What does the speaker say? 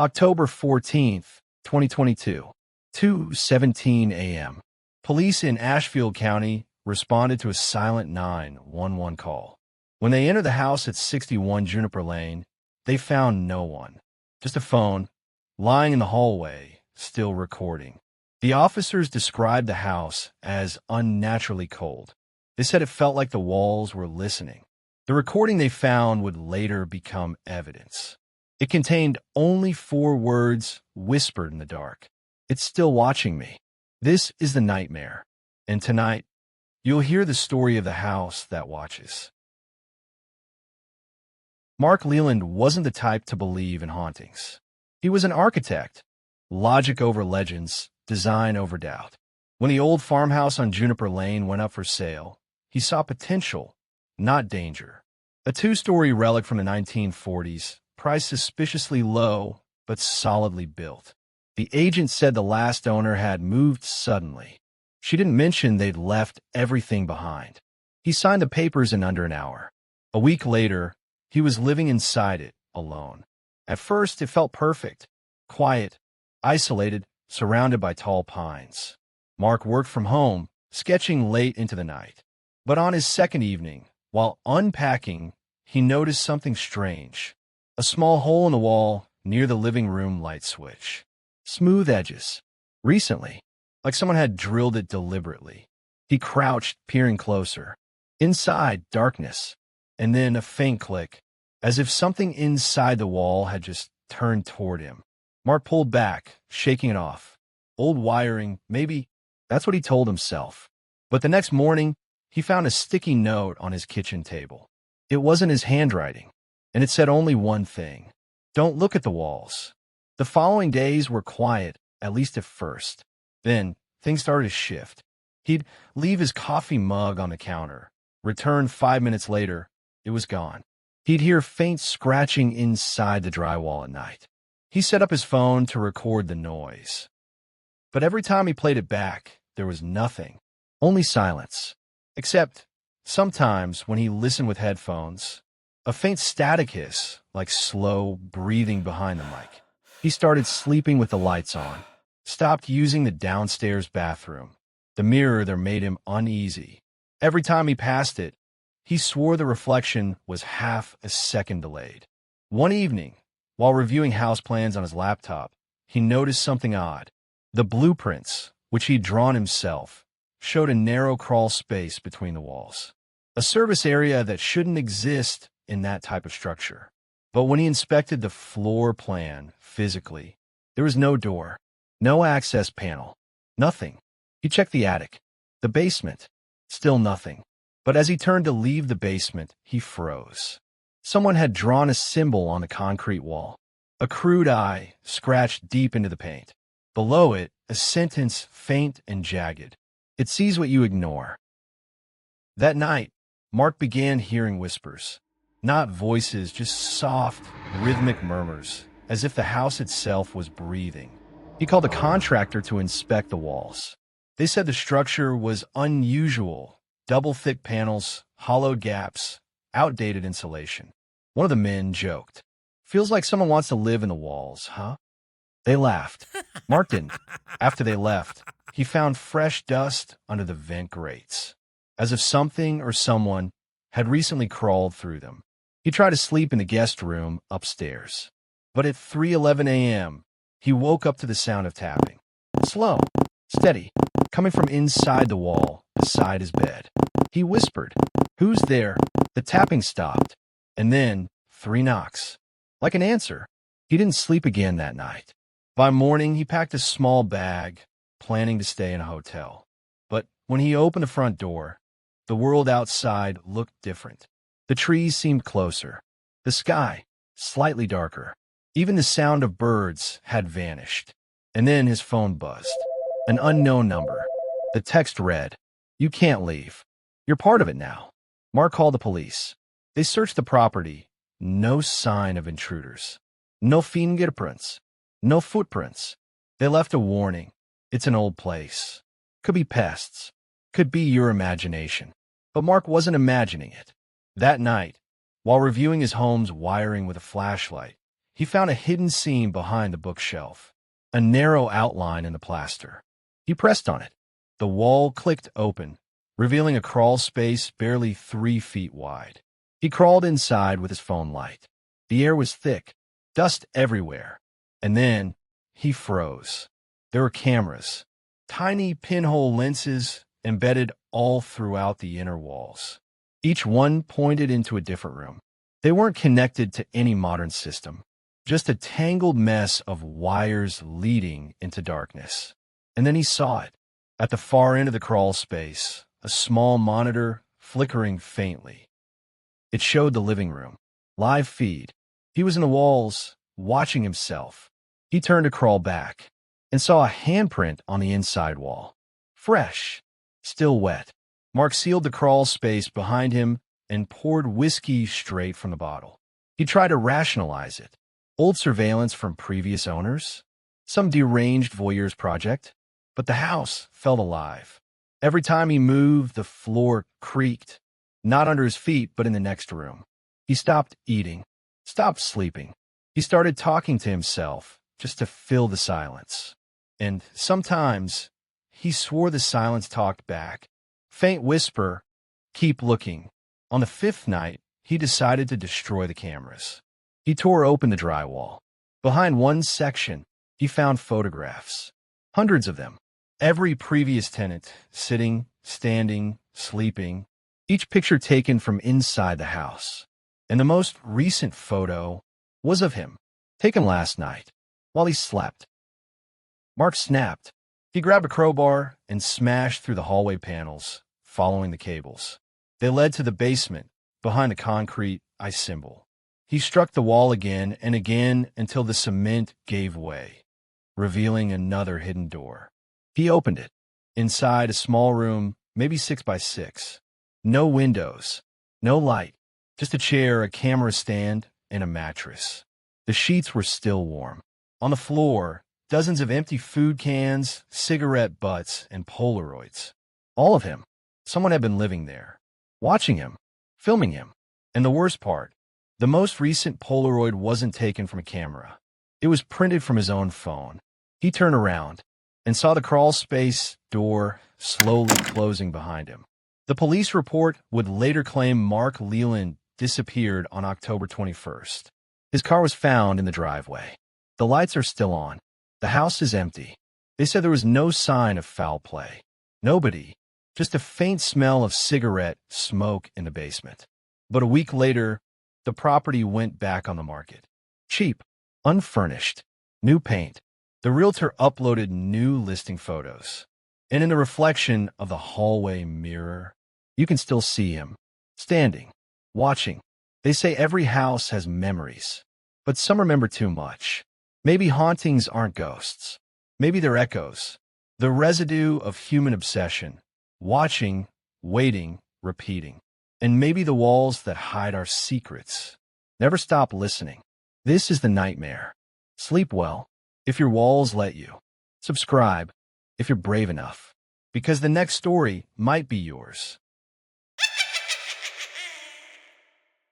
October 14th, 2022, 2:17 a.m. Police in Ashfield County responded to a silent 911 call. When they entered the house at 61 Juniper Lane, they found no one, just a phone lying in the hallway, still recording. The officers described the house as unnaturally cold. They said it felt like the walls were listening. The recording they found would later become evidence. It contained only 4 words whispered in the dark. "It's still watching me. This is the nightmare. And tonight, you'll hear the story of the house that watches." Mark Leland wasn't the type to believe in hauntings. He was an architect. Logic over legends, design over doubt. When the old farmhouse on Juniper Lane went up for sale, he saw potential, not danger. A 2-story relic from the 1940s, priced suspiciously low, but solidly built. The agent said the last owner had moved suddenly. She didn't mention they'd left everything behind. He signed the papers in under an hour. A week later, he was living inside it, alone. At first, it felt perfect, quiet, isolated, surrounded by tall pines. Mark worked from home, sketching late into the night. But on his second evening, while unpacking, he noticed something strange. A small hole in the wall near the living room light switch. Smooth edges. Recently, like someone had drilled it deliberately. He crouched, peering closer. Inside, darkness. And then a faint click, as if something inside the wall had just turned toward him. Mark pulled back, shaking it off. Old wiring, maybe. That's what he told himself. But the next morning, he found a sticky note on his kitchen table. It wasn't his handwriting, and it said only one thing: "Don't look at the walls." The following days were quiet, at least at first. Then, things started to shift. He'd leave his coffee mug on the counter. Return 5 minutes later, it was gone. He'd hear faint scratching inside the drywall at night. He set up his phone to record the noise. But every time he played it back, there was nothing, only silence. Except, sometimes when he listened with headphones, a faint static hiss, like slow breathing behind the mic. He started sleeping with the lights on, stopped using the downstairs bathroom. The mirror there made him uneasy. Every time he passed it, he swore the reflection was half a second delayed. One evening, while reviewing house plans on his laptop, he noticed something odd. The blueprints, which he'd drawn himself, showed a narrow crawl space between the walls. A service area that shouldn't exist in that type of structure. But when he inspected the floor plan physically, there was no door, no access panel, nothing. He checked the attic, the basement, still nothing. But as he turned to leave the basement, he froze. Someone had drawn a symbol on the concrete wall. A crude eye scratched deep into the paint. Below it, a sentence faint and jagged. "It sees what you ignore." That night, Mark began hearing whispers. Not voices, just soft, rhythmic murmurs, as if the house itself was breathing. He called a contractor to inspect the walls. They said the structure was unusual. Double-thick panels, hollow gaps, outdated insulation. One of the men joked, "Feels like someone wants to live in the walls, huh?" They laughed. Mark didn't. After they left, he found fresh dust under the vent grates, as if something or someone had recently crawled through them. He tried to sleep in the guest room upstairs. But at 3:11 a.m., he woke up to the sound of tapping. Slow, steady, coming from inside the wall beside his bed. He whispered, "Who's there?" The tapping stopped, and then 3 knocks. Like an answer. He didn't sleep again that night. By morning, he packed a small bag, planning to stay in a hotel. But when he opened the front door, the world outside looked different. The trees seemed closer. The sky, slightly darker. Even the sound of birds had vanished. And then his phone buzzed. An unknown number. The text read, "You can't leave. You're part of it now." Mark called the police. They searched the property. No sign of intruders. No fingerprints. No footprints. They left a warning. It's an old place. Could be pests. Could be your imagination. But Mark wasn't imagining it. That night, while reviewing his home's wiring with a flashlight, he found a hidden seam behind the bookshelf, a narrow outline in the plaster. He pressed on it. The wall clicked open, revealing a crawl space barely 3 feet wide. He crawled inside with his phone light. The air was thick, dust everywhere. And then he froze. There were cameras, tiny pinhole lenses embedded all throughout the inner walls. Each one pointed into a different room. They weren't connected to any modern system, just a tangled mess of wires leading into darkness. And then he saw it. At the far end of the crawl space, a small monitor flickering faintly. It showed the living room. Live feed. He was in the walls, watching himself. He turned to crawl back and saw a handprint on the inside wall. Fresh, still wet. Mark sealed the crawl space behind him and poured whiskey straight from the bottle. He tried to rationalize it. Old surveillance from previous owners? Some deranged voyeur's project? But the house felt alive. Every time he moved, the floor creaked. Not under his feet, but in the next room. He stopped eating, stopped sleeping. He started talking to himself just to fill the silence. And sometimes he swore the silence talked back. Faint whisper, keep looking. On the 5th night, he decided to destroy the cameras. He tore open the drywall. Behind one section, he found photographs. Hundreds of them. Every previous tenant, sitting, standing, sleeping. Each picture taken from inside the house. And the most recent photo was of him, taken last night, while he slept. Mark snapped. He grabbed a crowbar and smashed through the hallway panels, following the cables. They led to the basement, behind the concrete I symbol. He struck the wall again and again until the cement gave way, revealing another hidden door. He opened it. Inside a small room, maybe 6 by 6. No windows, no light, just a chair, a camera stand, and a mattress. The sheets were still warm. On the floor, dozens of empty food cans, cigarette butts, and Polaroids. All of him. Someone had been living there, watching him, filming him. And the worst part, the most recent Polaroid wasn't taken from a camera. It was printed from his own phone. He turned around and saw the crawl space door slowly closing behind him. The police report would later claim Mark Leland disappeared on October 21st. His car was found in the driveway. The lights are still on. The house is empty. They said there was no sign of foul play. Nobody. Just a faint smell of cigarette smoke in the basement. But a week later, the property went back on the market. Cheap, unfurnished, new paint. The realtor uploaded new listing photos. And in the reflection of the hallway mirror, you can still see him, standing, watching. They say every house has memories, but some remember too much. Maybe hauntings aren't ghosts. Maybe they're echoes. The residue of human obsession. Watching, waiting, repeating. And maybe the walls that hide our secrets. Never stop listening. This is the nightmare. Sleep well, if your walls let you. Subscribe, if you're brave enough. Because the next story might be yours.